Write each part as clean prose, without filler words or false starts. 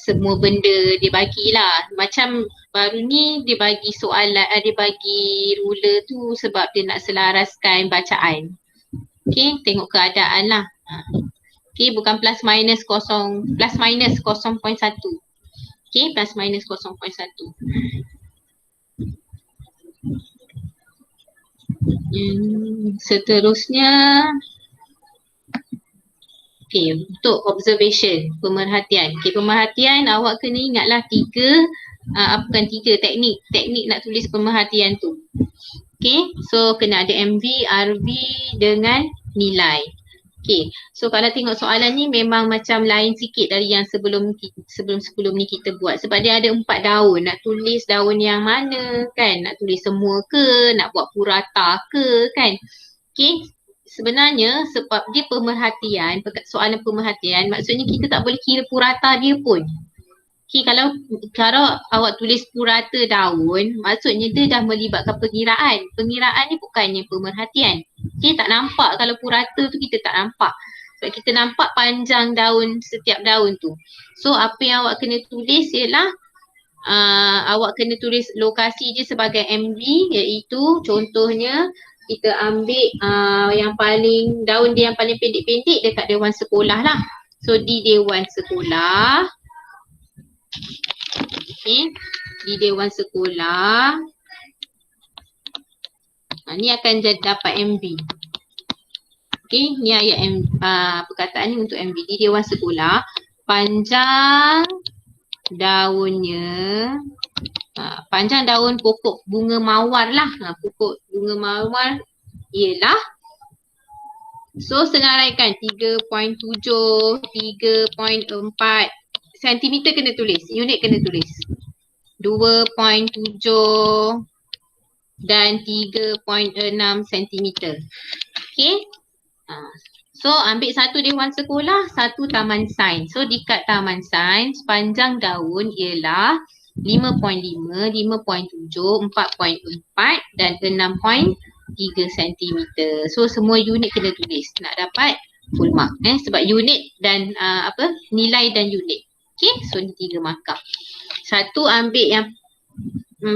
semua benda dia bagilah. Macam baru ni dia bagi soalan, dia bagi ruler tu sebab dia nak selaraskan bacaan. Okay, tengok keadaan lah. Okay, bukan plus minus 0.1. Okay, plus minus 0.1. Seterusnya, okay, untuk observation, pemerhatian. Okay, pemerhatian awak kena ingatlah bukan tiga teknik nak tulis pemerhatian tu. Okay, so kena ada MV, RV dengan nilai. Okay, so kalau tengok soalan ni memang macam lain sikit dari yang sebelum ni kita buat. Sebab dia ada 4 daun, nak tulis daun yang mana kan, nak tulis semua ke, nak buat purata ke kan. Okay, sebenarnya sebab dia pemerhatian, soalan pemerhatian, maksudnya kita tak boleh kira purata dia pun. Okay, kalau awak tulis purata daun, maksudnya dia dah melibatkan pengiraan. Pengiraan ni bukannya pemerhatian. Okay, tak nampak kalau purata tu kita tak nampak. Sebab kita nampak panjang daun, setiap daun tu. So apa yang awak kena tulis ialah awak kena tulis lokasi dia sebagai MV, iaitu contohnya kita ambil daun dia yang paling pendek-pendek dekat dewan sekolah lah. So di dewan sekolah. Okay, di dewan sekolah ni akan dapat MV. Okay, ni ayat perkataan ni untuk MV. Di dewan sekolah, panjang daunnya, panjang daun pokok bunga mawar lah. Pokok bunga mawar ialah, so senaraikan 3.7, 3.4 sentimeter kena tulis, unit kena tulis 2.7 dan 3.6 sentimeter. Okay, so ambil satu dewan sekolah, satu taman sains. So dekat taman sains panjang daun ialah 5.5, 5.7, 4.4 dan 6.3 sentimeter. So semua unit kena tulis nak dapat full mark sebab unit dan nilai dan unit. Okay, so ni 3 markah. Satu ambil yang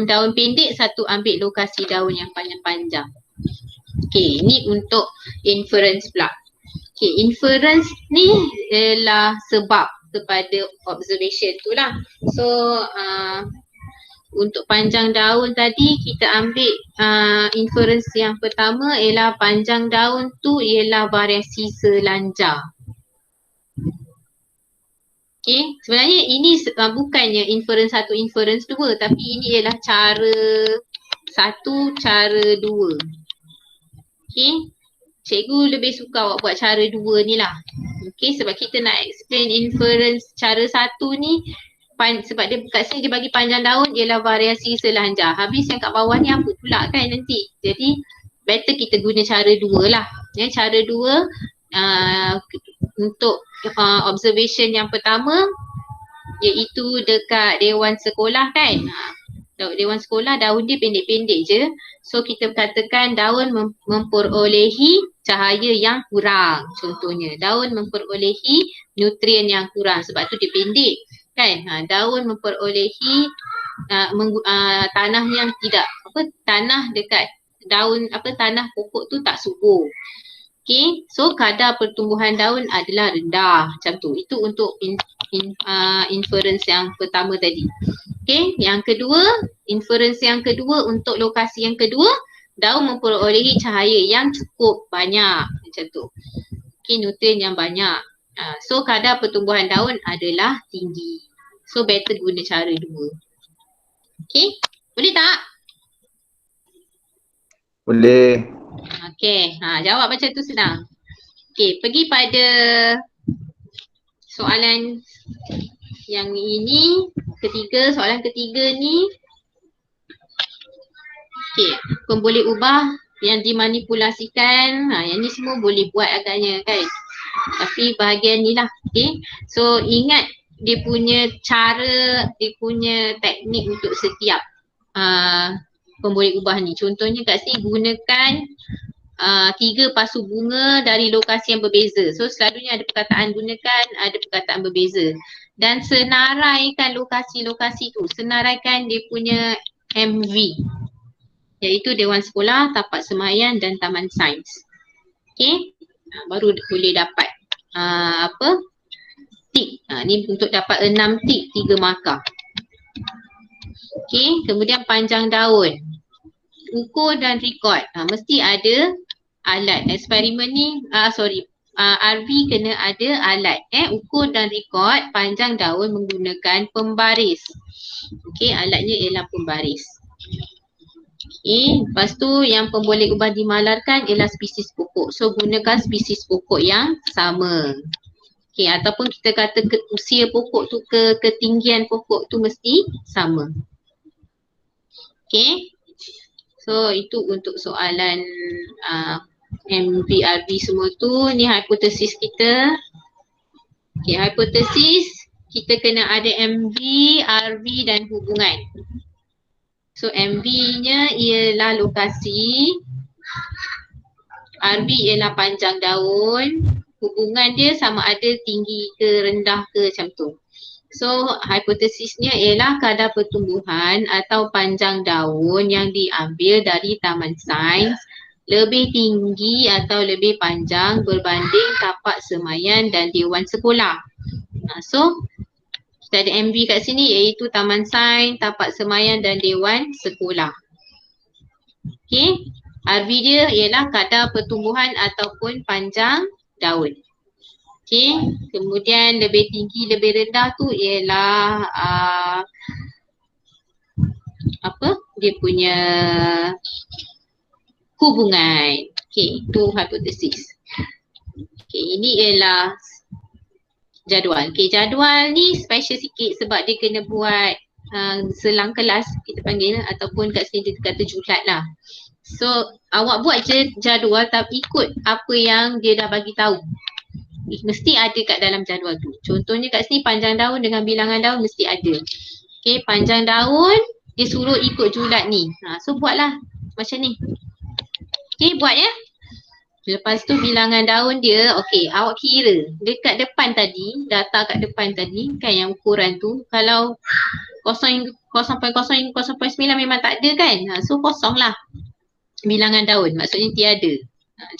daun pendek, satu ambil lokasi daun yang panjang. Okay, ni untuk inference pula. Okay, inference ni ialah sebab kepada observation tu lah. So untuk panjang daun tadi kita ambil inference yang pertama ialah panjang daun tu ialah variasi selanjar. Okay, sebenarnya ini bukannya inference 1, inference 2, tapi ini ialah cara 1, cara 2. Okay, cikgu lebih suka awak buat cara 2 ni lah. Okay, sebab kita nak explain inference cara 1 ni, sebab dia kat sini dia bagi panjang daun ialah variasi selanjar. Habis yang kat bawah ni apa pula kan nanti. Jadi better kita guna cara 2 lah. Cara 2 untuk observation yang pertama iaitu dekat dewan sekolah kan. Dewan sekolah daun dia pendek-pendek je. So kita katakan daun memperolehi cahaya yang kurang. Contohnya daun memperolehi nutrien yang kurang sebab tu dia pendek kan. Daun memperolehi tanah yang tidak tanah dekat daun tanah pokok tu tak subur. Okay, so kadar pertumbuhan daun adalah rendah macam tu. Itu untuk inference yang pertama tadi. Okay, yang kedua, inference yang kedua untuk lokasi yang kedua, daun memperolehi cahaya yang cukup banyak macam tu. Okay, nutrien yang banyak. So kadar pertumbuhan daun adalah tinggi. So better guna cara 2. Okay, boleh tak? Boleh. Okay, jawab macam tu senang. Okay, pergi pada soalan yang ini, soalan ketiga ni. Okay, pun boleh ubah yang dimanipulasikan. Yang ni semua boleh buat agaknya kan. Tapi bahagian ni lah. Okay, so ingat dia punya cara, dia punya teknik untuk setiap pemboleh ubah ni. Contohnya kat sini gunakan 3 pasu bunga dari lokasi yang berbeza. So selalunya ada perkataan gunakan, ada perkataan berbeza. dan senaraikan lokasi-lokasi tu, senaraikan dia punya MV, iaitu Dewan Sekolah, Tapak Sembahyang dan Taman Sains. Okey, baru boleh dapat tik. Ni untuk dapat 6 tik, 3 markah. Okey, kemudian panjang daun, ukur dan rekod. Mesti ada alat. Eksperimen ni, RV kena ada alat. Ukur dan rekod panjang daun menggunakan pembaris. Okey, alatnya ialah pembaris. Okey, lepas tu yang pemboleh ubah dimalarkan ialah spesies pokok. So gunakan spesies pokok yang sama. Okey, ataupun kita kata usia pokok tu, ketinggian pokok tu mesti sama. Okey. So itu untuk soalan MVRV semua tu. Ni hipotesis kita. Okey, hipotesis kita kena ada MV, RV dan hubungan. So MV-nya ialah lokasi, RV ialah panjang daun, hubungan dia sama ada tinggi ke rendah ke macam tu. So hipotesisnya ialah kadar pertumbuhan atau panjang daun yang diambil dari Taman Sains lebih tinggi atau lebih panjang berbanding tapak sembahyang dan Dewan Sekolah. So kita ada MV kat sini iaitu Taman Sains, Tapak Sembahyang dan Dewan Sekolah. Okey, RV dia ialah kadar pertumbuhan ataupun panjang daun. Okey, kemudian lebih tinggi, lebih rendah tu ialah dia punya hubungan. Okey, itu hipotesis. Okey, ini ialah jadual. Okey, jadual ni special sikit sebab dia kena buat selang kelas kita panggil, ataupun kat sini dia kata julat lah. So awak buat je jadual tapi ikut apa yang dia dah bagi tahu. Mesti ada kat dalam jadual tu. Contohnya kat sini panjang daun dengan bilangan daun mesti ada. Okey, panjang daun dia suruh ikut julat ni. So buatlah macam ni. Okey, buat ya. Lepas tu bilangan daun dia, okey, awak kira dekat depan tadi, data kat depan tadi kan yang ukuran tu, kalau 0.0, 0.9 memang tak ada kan. So kosong lah bilangan daun, maksudnya tiada.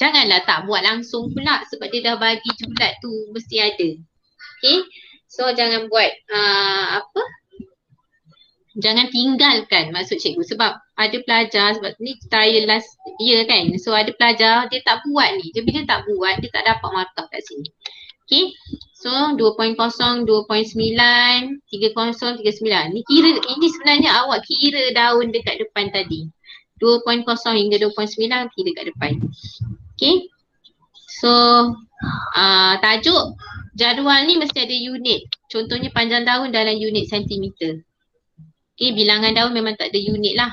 Janganlah tak buat langsung pula sebab dia dah bagi julat tu mesti ada. Okey, so jangan buat jangan tinggalkan maksud cikgu sebab ada pelajar, sebab ni trial last year kan. So ada pelajar dia tak buat ni. Jadi dia tak buat, dia tak dapat markah kat sini. Okay, so 2.0, 2.9, 30, 39. Ni kira, ini sebenarnya awak kira daun dekat depan tadi. 2.0 hingga 2.9 kira kat depan. Okay, so tajuk jadual ni mesti ada unit. Contohnya panjang daun dalam unit sentimeter. Okay, bilangan daun memang tak ada unit lah.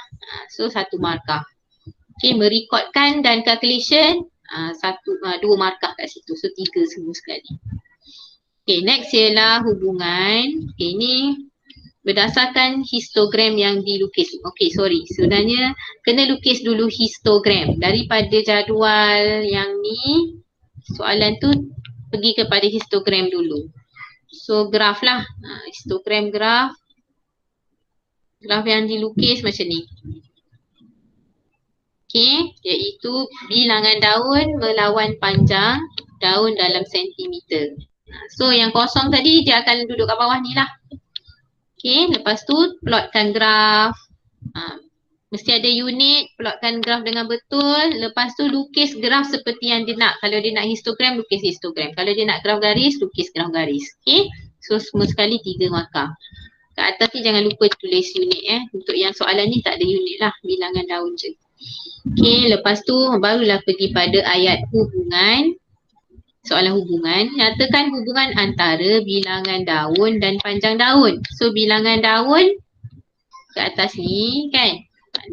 So 1 markah. Okay, merekodkan dan calculation 2 markah kat situ. So 3 semua sekali. Okay, next ialah hubungan. Okay, ni berdasarkan histogram yang dilukis. Okay, sorry. Sebenarnya kena lukis dulu histogram. Daripada jadual yang ni, soalan tu pergi kepada histogram dulu. So graf lah. Histogram graf. Graf yang dilukis macam ni. Okey, iaitu bilangan daun melawan panjang daun dalam sentimeter. So yang kosong tadi dia akan duduk kat bawah ni lah. Okey, lepas tu plotkan graf. Mesti ada unit, plotkan graf dengan betul. Lepas tu lukis graf seperti yang dia nak. Kalau dia nak histogram, lukis histogram. Kalau dia nak graf garis, lukis graf garis. Okey, so semua sekali 3 markah. Kat atas ni jangan lupa tulis unit Untuk yang soalan ni tak ada unit lah, bilangan daun je. Okey, lepas tu barulah pergi pada ayat hubungan. Soalan hubungan, nyatakan hubungan antara bilangan daun dan panjang daun. So bilangan daun kat atas ni kan,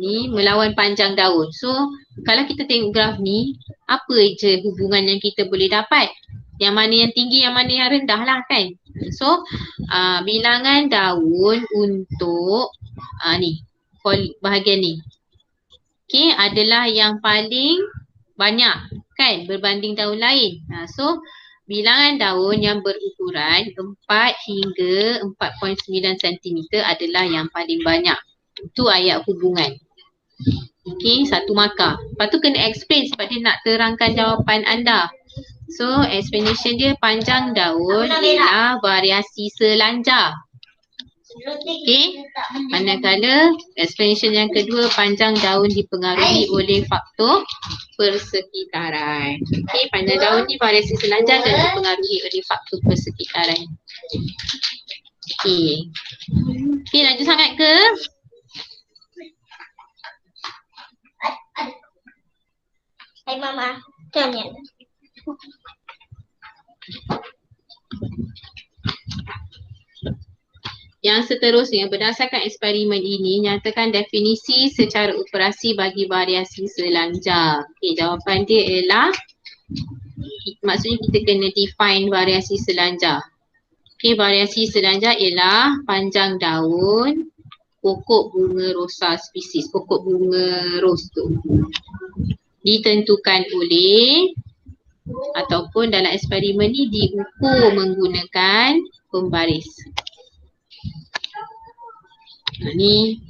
ni melawan panjang daun. So kalau kita tengok graf ni, apa je hubungan yang kita boleh dapat? Yang mana yang tinggi, yang mana yang rendah lah kan. So bilangan daun untuk ni bahagian ni, okay, adalah yang paling banyak kan berbanding daun lain. So bilangan daun yang berukuran 4 hingga 4.9 cm adalah yang paling banyak. Itu ayat hubungan. Okey, 1 markah. Lepas tu kena explain sebab dia nak terangkan jawapan anda. So, explanation dia panjang daun ialah variasi selanjar. Okey, manakala explanation yang kedua, panjang daun dipengaruhi oleh faktor persekitaran. Okey, panjang daun ni variasi selanjar dan dipengaruhi oleh faktor persekitaran. Okey. Okey, laju sangat ke? Hai Mama, tanya. Yang seterusnya, berdasarkan eksperimen ini, nyatakan definisi secara operasi bagi variasi selanjar. Okey, jawapan dia ialah, maksudnya kita kena define variasi selanjar. Okey, variasi selanjar ialah panjang daun pokok bunga rosa spesies, pokok bunga ros tu, ditentukan oleh ataupun dalam eksperimen ni diukur menggunakan pembaris. Ni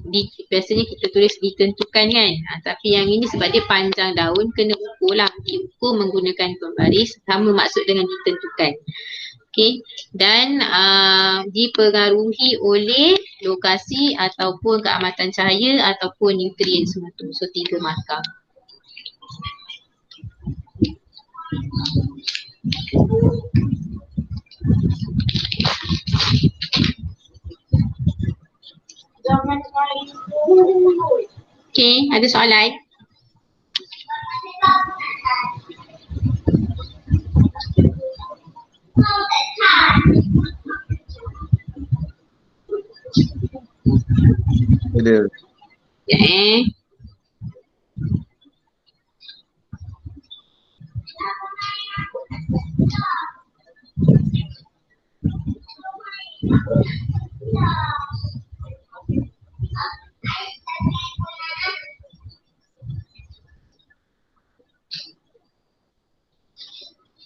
biasanya kita tulis ditentukan kan, tapi yang ini sebab dia panjang daun kena ukur lah, diukur menggunakan pembaris, sama maksud dengan ditentukan. Okey, dan dipengaruhi oleh lokasi ataupun keamatan cahaya ataupun nutrien semua tu. So 3 markah. Okey, ada soalan? Ada. Ya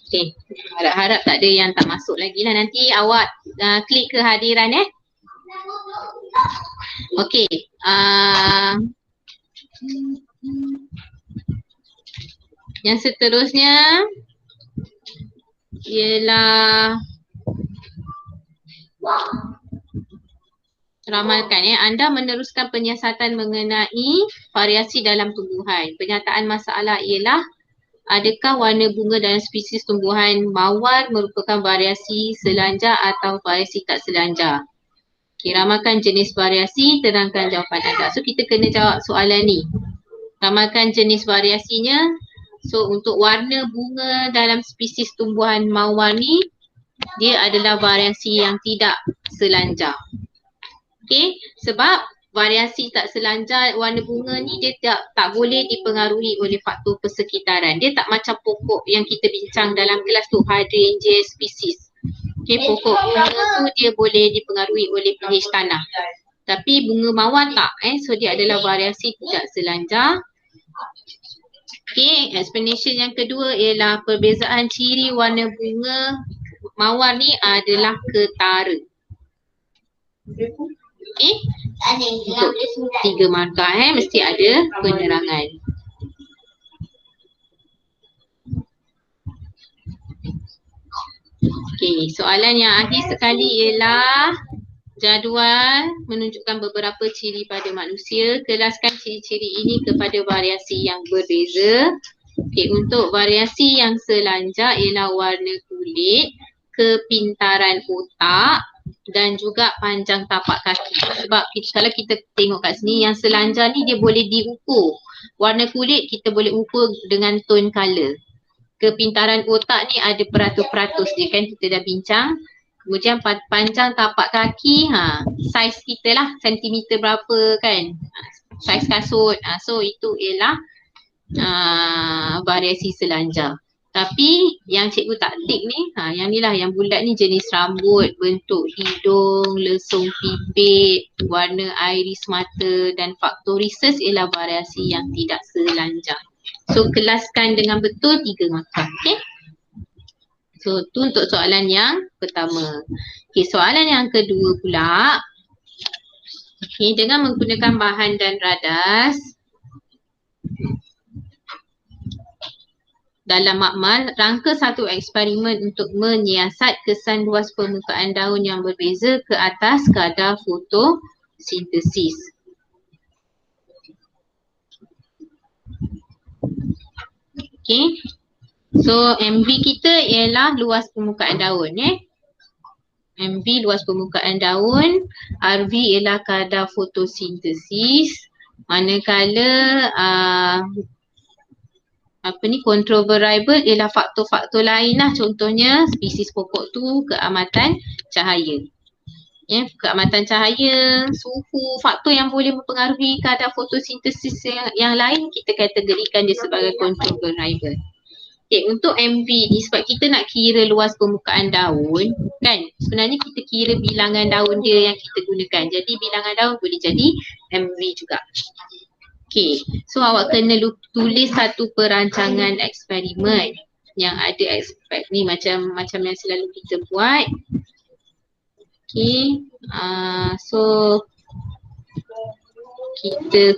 Okey, harap-harap tak ada yang tak masuk lagi lah. Nanti awak klik kehadiran Okey, yang seterusnya ialah ramalkan anda meneruskan penyiasatan mengenai variasi dalam tumbuhan. Penyataan masalah ialah, adakah warna bunga dalam spesies tumbuhan mawar merupakan variasi selanjar atau variasi tak selanjar? Okay, ramalkan jenis variasi, terangkan jawapan anda. So kita kena jawab soalan ni. Ramalkan jenis variasinya. So untuk warna bunga dalam spesies tumbuhan mawar ni, dia adalah variasi yang tidak selanjar. Okay, sebab variasi tak selanjar warna bunga ni dia tak boleh dipengaruhi oleh faktor persekitaran. Dia tak macam pokok yang kita bincang dalam kelas tu, hydrangea species. Okay, pokok bunga tu dia boleh dipengaruhi oleh pH tanah. Tapi bunga mawar tak. So dia adalah variasi tidak selanjar. Okay, explanation yang kedua ialah perbezaan ciri warna bunga mawar ni adalah ketara. Okay, untuk 3 markah mesti ada penerangan. Okay, soalan yang akhir sekali ialah jadual menunjukkan beberapa ciri pada manusia. Kelaskan ciri-ciri ini kepada variasi yang berbeza. Okay, untuk variasi yang selanjar ialah warna kulit, kepintaran otak dan juga panjang tapak kaki. Sebab kalau kita tengok kat sini, yang selanjar ni dia boleh diukur. Warna kulit kita boleh ukur dengan tone colour. Kepintaran otak ni ada peratus-peratus dia kan, kita dah bincang. Kemudian panjang tapak kaki, saiz kita lah, sentimeter berapa kan, saiz kasut. So itu ialah variasi selanjar. Tapi yang cikgu tak tik ni, yang ni lah, yang bulat ni jenis rambut, bentuk hidung, lesung pipit, warna iris mata dan faktor rhesus ialah variasi yang tidak selanjar. So kelaskan dengan betul 3 markah. Okay. So tu untuk soalan yang pertama. Okay, soalan yang kedua pula. Okay, dengan menggunakan bahan dan radas dalam makmal, rangka satu eksperimen untuk menyiasat kesan luas permukaan daun yang berbeza ke atas kadar fotosintesis. Okay. So MV kita ialah luas permukaan daun MV luas permukaan daun, RV ialah kadar fotosintesis. Manakala control variable ialah faktor-faktor lain lah. Contohnya spesies pokok tu, keamatan cahaya. Keamatan cahaya, suhu, faktor yang boleh mempengaruhi kadar fotosintesis yang lain kita kategorikan dia sebagai control variable. Okay, untuk MV ni sebab kita nak kira luas permukaan daun kan, sebenarnya kita kira bilangan daun dia yang kita gunakan. Jadi bilangan daun boleh jadi MV juga. Okay, so awak kena tulis satu perancangan eksperimen yang ada ni macam yang selalu kita buat. Okay, so kita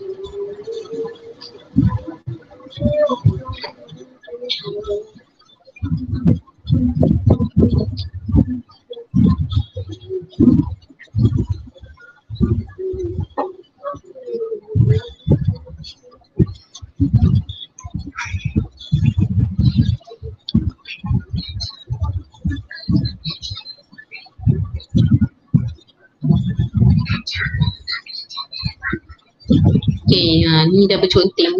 ni dah berconteng.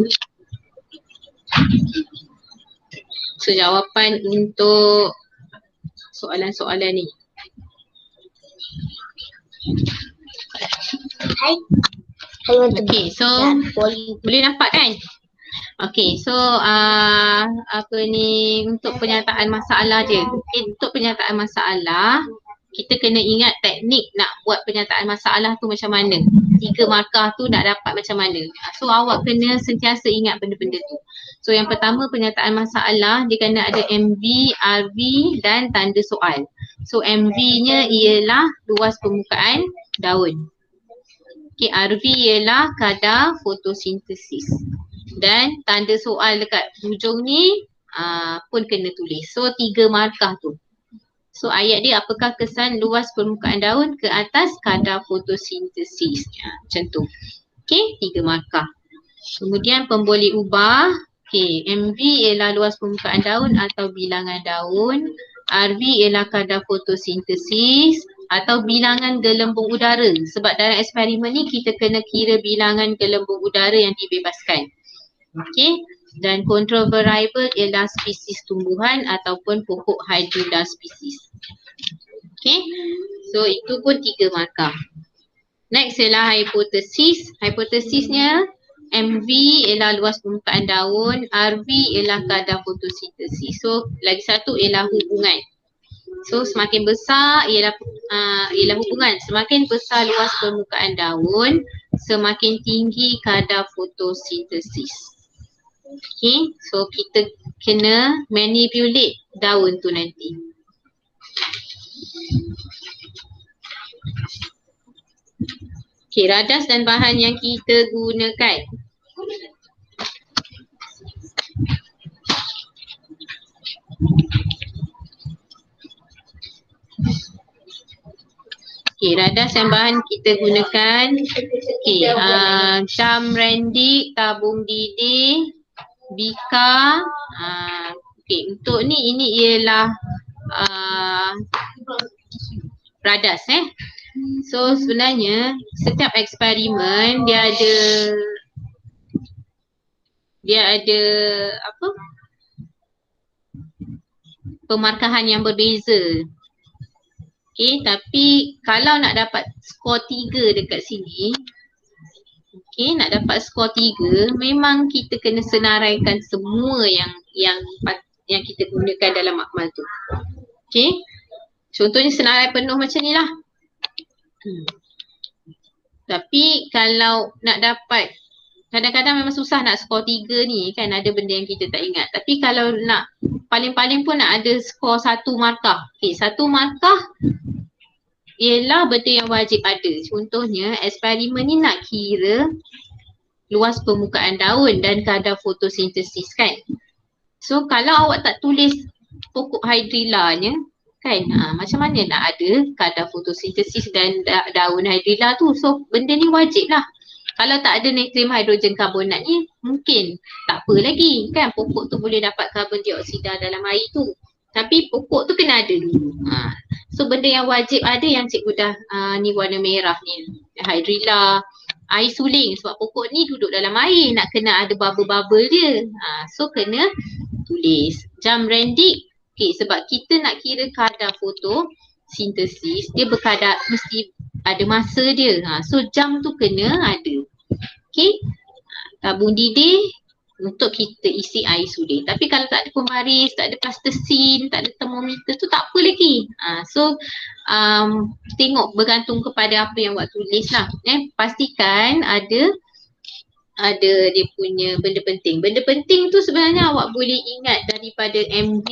So jawapan untuk soalan-soalan ni. Okay, so boleh nampak kan? Okay, so untuk penyataan masalah je. Okay, untuk penyataan masalah, kita kena ingat teknik nak buat penyataan masalah tu macam mana. 3 markah tu nak dapat macam mana. So awak kena sentiasa ingat benda-benda tu. So yang pertama penyataan masalah, dia kena ada MV, RV dan tanda soal. So MV-nya ialah luas permukaan daun. Okay, RV ialah kadar fotosintesis. Dan tanda soal dekat hujung ni pun kena tulis. So 3 markah tu. So ayat dia, apakah kesan luas permukaan daun ke atas kadar fotosintesis. Macam tu. Okay, 3 markah. Kemudian pemboleh ubah. Okay, MV ialah luas permukaan daun atau bilangan daun. RV ialah kadar fotosintesis atau bilangan gelembung udara. Sebab dalam eksperimen ni kita kena kira bilangan gelembung udara yang dibebaskan. Okay, dan control variable ialah spesies tumbuhan ataupun pokok hydrilla spesies. Okay, so itu pun 3 markah. Next ialah hipotesis. Hipotesisnya MV ialah luas permukaan daun, RV ialah kadar fotosintesis. So lagi satu ialah hubungan. So semakin besar ialah hubungan. Semakin besar luas permukaan daun, semakin tinggi kadar fotosintesis. Okay, so kita kena manipulate daun tu nanti. Okay, radas dan bahan yang kita gunakan. Okay, radas dan bahan kita gunakan. Okay, cam rendik, tabung didih, bika. Okay, untuk ni ini ialah radas So sebenarnya setiap eksperimen dia ada apa? Pemarkahan yang berbeza. Okay, tapi kalau nak dapat skor 3 dekat sini, okay, nak dapat skor 3, memang kita kena senaraikan semua yang kita gunakan dalam makmal tu. Okay, contohnya senarai penuh macam ni lah. Tapi kalau nak dapat, kadang-kadang memang susah nak skor 3 ni kan, ada benda yang kita tak ingat. Tapi kalau nak paling-paling pun nak ada skor 1 markah. Okay, 1 markah ialah benda yang wajib ada. Contohnya eksperimen ni nak kira luas permukaan daun dan kadar fotosintesis kan. So kalau awak tak tulis pokok hydrilla-nya kan, macam mana nak ada kadar fotosintesis dan daun hydrilla tu. So benda ni wajib lah. Kalau tak ada natrium hidrogen karbonat ni mungkin tak apa lagi kan, pokok tu boleh dapat karbon dioksida dalam air tu. Tapi pokok tu kena ada dulu. So benda yang wajib ada yang cikgu dah ni warna merah ni, hydrilla, air suling sebab pokok ni duduk dalam air, nak kena ada bubble-bubble dia. So kena tulis. Jam Rendik, okay, sebab kita nak kira kadar fotosintesis, dia berkadar, mesti ada masa dia. So jam tu kena ada. Okay. Tabung didih untuk kita isi air suling. Tapi kalau tak ada pembaris, tak ada plastisin, tak ada termometer tu tak apa lagi. So tengok bergantung kepada apa yang awak tulis lah. Pastikan ada dia punya benda penting. Benda penting tu sebenarnya awak boleh ingat daripada MV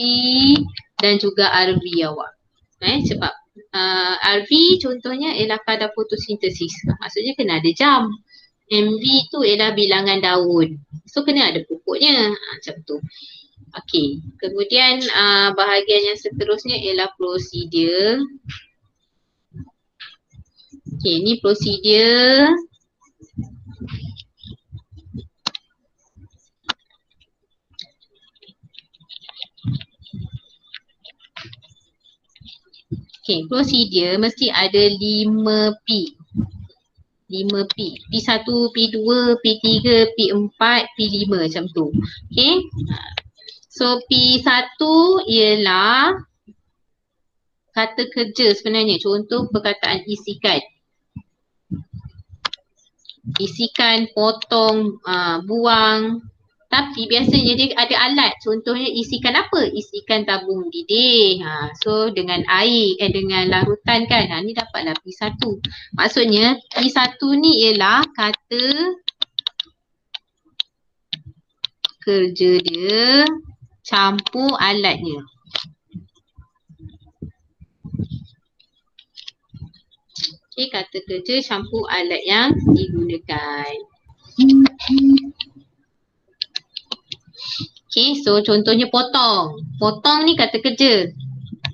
dan juga RV awak. Sebab RV contohnya ialah kadar fotosintesis. Maksudnya kena ada jam. MV tu ialah bilangan daun. So kena ada pokoknya. Macam tu. Okey. Kemudian bahagian yang seterusnya ialah prosedur. Okey, ni prosedur. Okey, prosedur mesti ada 5P. 5P. P1, P2, P3, P4, P5 macam tu. Okey. So P1 ialah kata kerja sebenarnya. Contoh perkataan isikan. Isikan, potong, buang. Tapi biasanya dia ada alat. Contohnya isikan apa? Isikan tabung didih. So dengan air, dengan larutan kan. Ni dapatlah P1. Maksudnya P1 ni ialah kata kerja dia campur alatnya. Okay, kata kerja campur alat yang digunakan. Okay, so contohnya potong. Potong ni kata kerja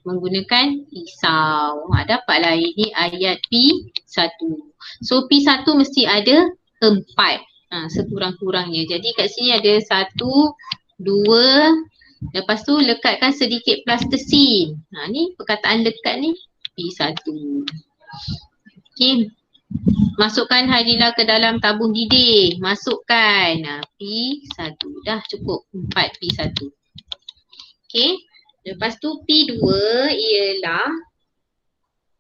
menggunakan pisau. Dapatlah ini ayat P1. So P1 mesti ada 4. Sekurang-kurangnya. Jadi kat sini ada 1, 2. Lepas tu lekatkan sedikit plastisin. Ni perkataan lekat ni P1. Okay. Masukkan hydrilla ke dalam tabung didih. Masukkan. P1. Dah cukup 4 P1. Okay. Lepas tu P2 ialah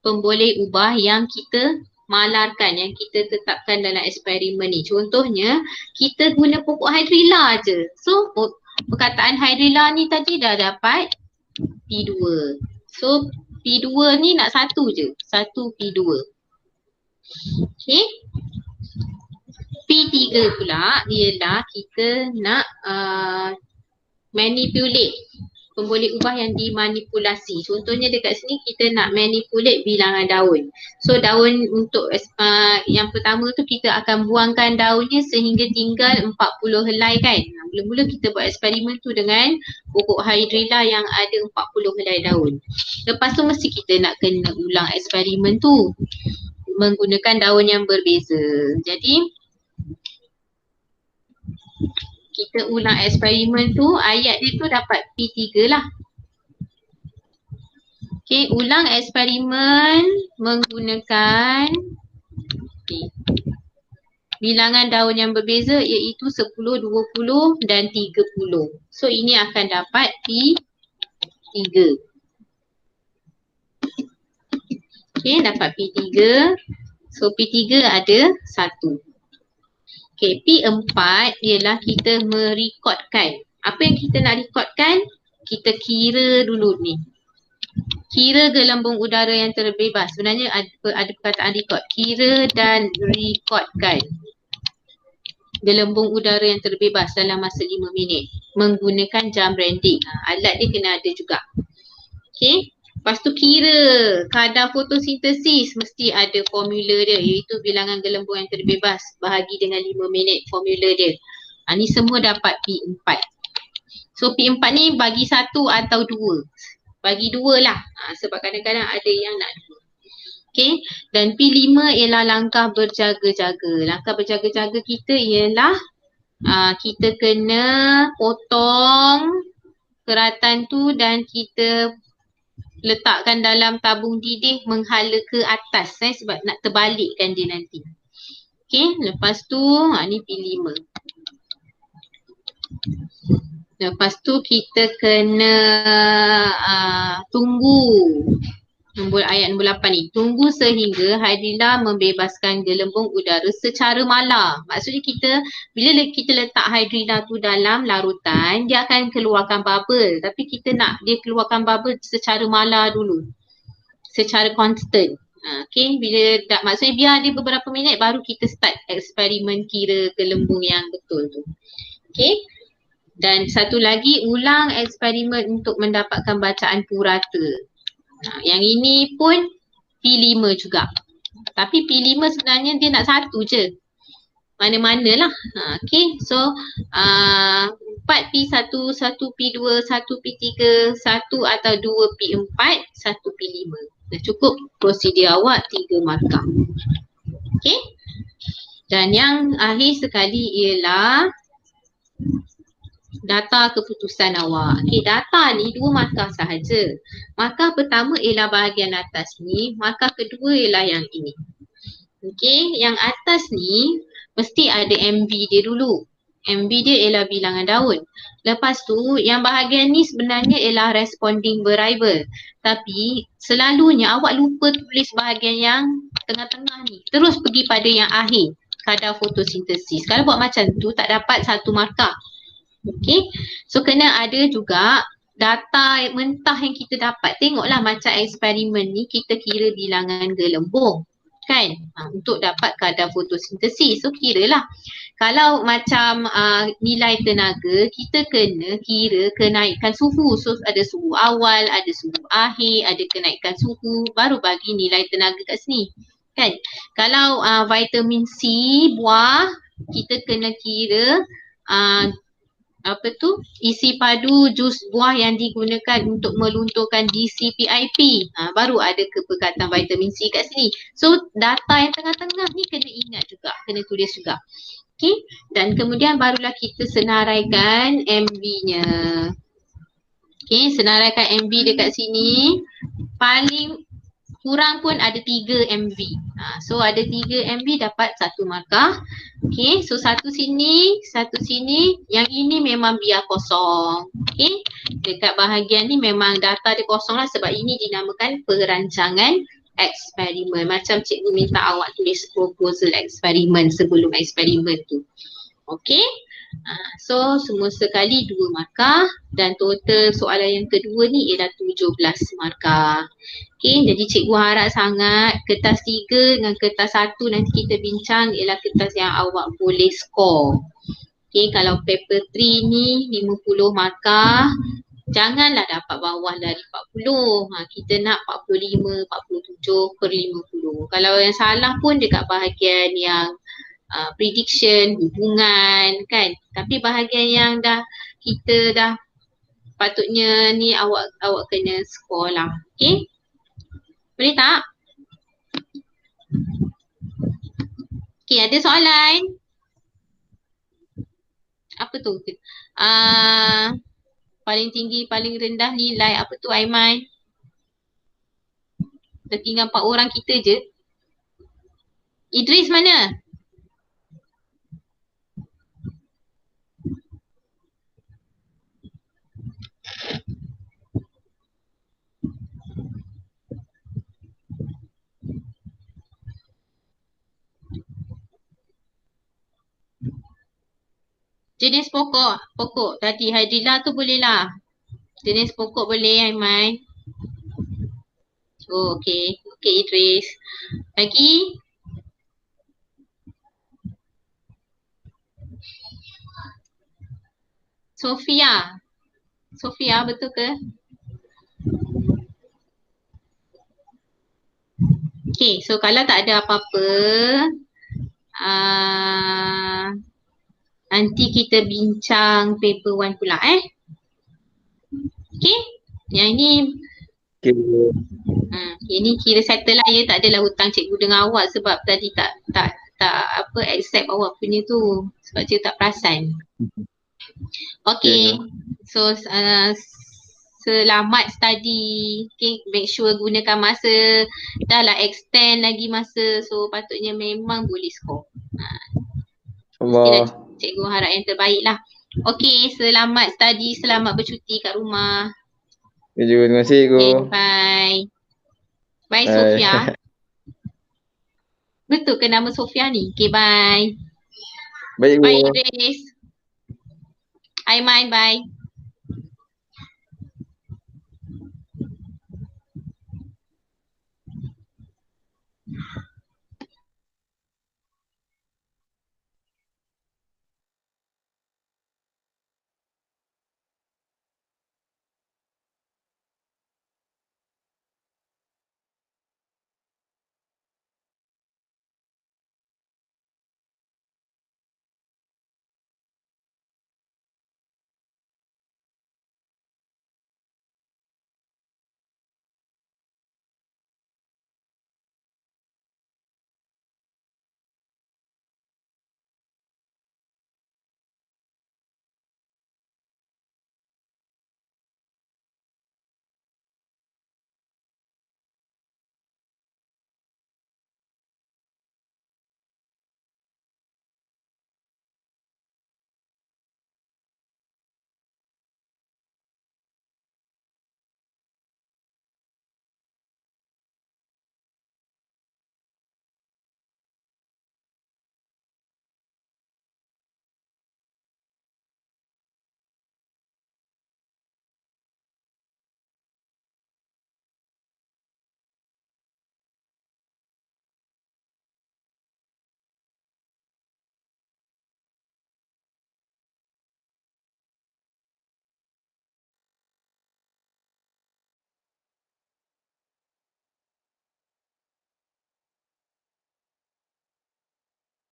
pemboleh ubah yang kita malarkan, yang kita tetapkan dalam eksperimen ni. Contohnya kita guna pokok hydrilla je. So perkataan hydrilla ni tadi dah dapat P2. So P2 ni nak 1 je. 1 P2. Okay. P3 pula ialah kita nak manipulate, pemboleh ubah yang dimanipulasi. Contohnya dekat sini kita nak manipulate bilangan daun. So daun untuk yang pertama tu kita akan buangkan daunnya sehingga tinggal 40 helai kan. Mula-mula kita buat eksperimen tu dengan pokok hydrilla yang ada 40 helai daun. Lepas tu mesti kita nak kena ulang eksperimen tu menggunakan daun yang berbeza. Jadi kita ulang eksperimen tu, ayat dia tu dapat P3 lah. Okay, ulang eksperimen menggunakan bilangan daun yang berbeza iaitu 10, 20 dan 30. So ini akan dapat P3. Okay, dapat P3. So P3 ada 1. Okay, P4 ialah kita merekodkan. Apa yang kita nak rekodkan? Kita kira dulu ni. Kira gelembung udara yang terbebas. Sebenarnya ada perkataan rekod. Kira dan rekodkan. gelembung udara yang terbebas dalam masa 5 minit menggunakan jam Randik. Alat dia kena ada juga. Okey. Lepas tu kira kadar fotosintesis mesti ada formula dia, iaitu bilangan gelembung yang terbebas bahagi dengan 5 minit formula dia. Ni semua dapat P4. So P4 ni bagi 1 atau 2. Bagi 2 lah. Sebab kadang-kadang ada yang nak 2. Okey. Dan P5 ialah langkah berjaga-jaga. Langkah berjaga-jaga kita ialah kita kena potong keratan tu dan kita letakkan dalam tabung didih menghala ke atas sebab nak terbalikkan dia nanti. Okey, lepas tu ni P5. Lepas tu kita kena tunggu ayat nombor 8 ni. Tunggu sehingga hydrilla membebaskan gelembung udara secara malar. Maksudnya bila kita letak hydrilla tu dalam larutan, dia akan keluarkan bubble. Tapi kita nak dia keluarkan bubble secara malar dulu. Secara constant. Okay, maksudnya biar dia beberapa minit baru kita start eksperimen kira gelembung yang betul tu. Okay. Dan satu lagi, ulang eksperimen untuk mendapatkan bacaan purata. Yang ini pun P5 juga. Tapi P5 sebenarnya dia nak 1 je. Mana-mana lah. Okay. So 4P1, 1P2, 1P3, 1 atau 2 P4, 1 P5. Dah cukup prosedur awak 3 markah. Okay. Dan yang akhir sekali ialah data keputusan awak. Okey, data ni 2 markah sahaja. Markah pertama ialah bahagian atas ni, markah kedua ialah yang ini. Okey, yang atas ni mesti ada MV dia dulu. MV dia ialah bilangan daun. Lepas tu yang bahagian ni sebenarnya ialah responding variable. Tapi selalunya awak lupa tulis bahagian yang tengah-tengah ni. Terus pergi pada yang akhir, kadar fotosintesis. Kalau buat macam tu tak dapat 1 markah. Okay, so kena ada juga data mentah yang kita dapat. Tengoklah macam eksperimen ni kita kira bilangan gelembung kan, untuk dapat kadar fotosintesis. So kiralah kalau macam nilai tenaga, kita kena kira kenaikan suhu. So ada suhu awal, ada suhu akhir, ada kenaikan suhu, baru bagi nilai tenaga kat sini kan. Kalau vitamin C buah, kita kena kira isi padu jus buah yang digunakan untuk melunturkan DCPIP. Baru ada kepekatan vitamin C kat sini. So data yang tengah-tengah ni kena ingat juga, kena tulis juga. Okay, dan kemudian barulah kita senaraikan MV-nya. Okay, senaraikan MV dekat sini. Paling kurang pun ada 3 MV. So ada 3 MV dapat 1 markah. Okay, so satu sini. Yang ini memang biar kosong. Okay, dekat bahagian ni memang data dia kosong lah sebab ini dinamakan perancangan eksperimen. Macam cikgu minta awak tulis proposal eksperimen sebelum eksperimen tu. Okay. So semua sekali 2 markah dan total soalan yang kedua ni ialah 17 markah. Okay, jadi cikgu harap sangat kertas 3 dengan kertas 1 nanti kita bincang ialah kertas yang awak boleh skor. Okay, kalau paper 3 ni 50 markah, janganlah dapat bawah dari 40. Kita nak 45, 47 per 50. Kalau yang salah pun dekat bahagian yang prediction, hubungan kan. Tapi bahagian yang kita dah patutnya ni awak kena skor lah. Okay, boleh tak? Okay, ada soalan? Apa tu? Paling tinggi, paling rendah nilai apa tu Aiman? Tertinggal 4 orang kita je. Idris mana? Jenis pokok tadi hydrilla tu boleh lah. Jenis pokok boleh Aiman. Oh, okey. Okey Idris. Lagi? Sofia. Sofia, betul ke? Okay, so kalau tak ada apa-apa, nanti kita bincang paper 1 pula Okay, yang ni Okay. ini kira settle lah ya, tak adalah hutang cikgu dengan awak sebab tadi tak apa accept awak punya tu sebab cikgu tak perasan. Okay, so selamat study. Okay, make sure gunakan masa. Dah lah extend lagi masa, so patutnya memang boleh score. Allah. Cikgu harap yang terbaik lah. Okay, selamat study, selamat bercuti kat rumah. Terima kasih cikgu. Okay, bye. Bye Sofia. Betul ke nama Sofia ni? Okay, bye. Baik, Bye cikgu. Idris. Aiman, bye.